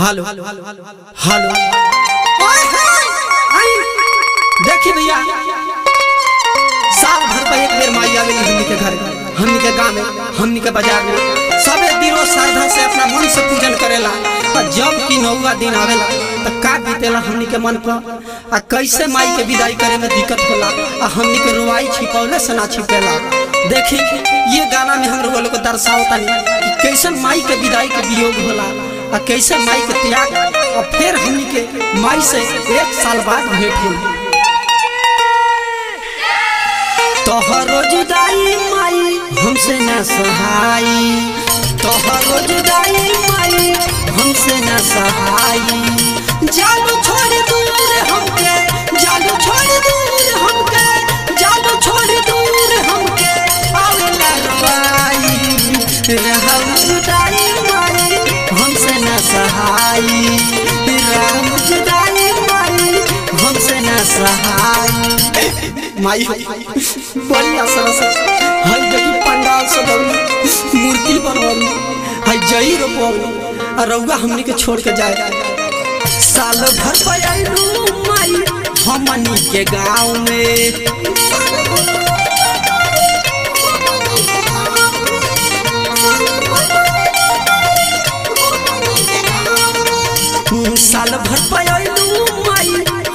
Hello hello देखिए भैया, साल भर पर एक बेर माई आवेली हमनी के घर, हमनी के गाँव में, हमनी के बाजार में। सबे दिनों श्रद्धा से अपना मन से पूजन करेला। और जब की नौवा दिन आवेला तो का बीतेला हमनी के मन पर, आ कैसे माई के विदाई करे में दिक्कत होला, आ हमनी के रुवाई छिपौले से ना छिपेला। देखी ये गाना में हम लोगों को दर्शावता कि कैसे माई के विदाई के वियोग होला, और कैसे माई के त्याग, और फिर हमनी के माई से 1 साल बाद भेंट हुई। तोहरो जुदाई माई हमसे न सहाई, तोहरो जुदाई माई हमसे न सहाई। जालू छोड़ दूर हमके, जालू छोड़ दूर हमके, जालू छोड़ दूर हमके, आवेला रुवाई। रहम जुदाई माई हमसे न सहाई, रहम जुदाई माई हमसे न सहाई। माई बड़ी आसरा से हई देखी पंडाल सजौली, मूर्ति बनवली, हई जई रोपवली, और रउआ हमनी के छोड़ के जाए। साल भर पे आइलू माई हमनी के गाँव में, साल भर पे आइलू माई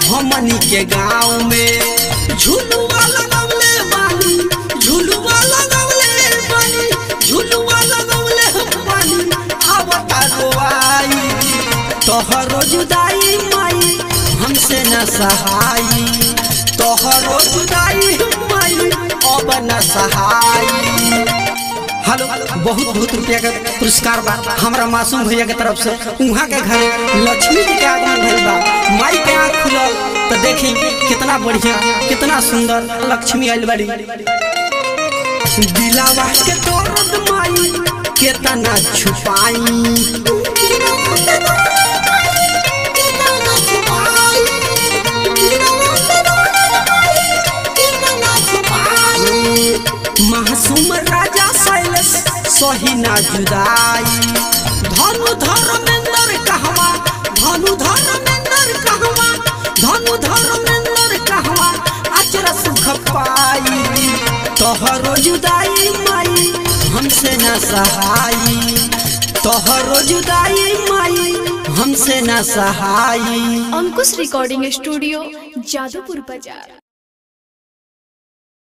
हमनी के गाँव में। झुलुआ लगवले बानी, झुलुआ लगवले बानी, झुलुआ लगवले बानी, आवता रोआई। तोहरो जुदाई माई हमसे न सहाई, तोहरो जुदाई माई अब न सहाई। हेलो, बहुत बहुत रुपया का पुरस्कार बा हमारा मासूम भैया के तरफ से। वहाँ के घर लक्ष्मी जी के आगमन भइल बा, माई के आँख खुलल तो देखी कितना बढ़िया, कितना सुंदर लक्ष्मी आइल बड़ी। दिलावा के दर्द माई कितना छुपाई, मासूम राजा शैलेश सही ना जुदाई। धनु धर्मेंद्र कहवा, धनु धर्मेंद्र कहवा, धनु धर्मेंद्र कहवा, अचरा सुख पाई। तोहरो जुदाई माई हमसे न सहाई, तोहरो जुदाई माई हमसे न सहाई। अंकुश रिकॉर्डिंग स्टूडियो, जादूपुर बाजार।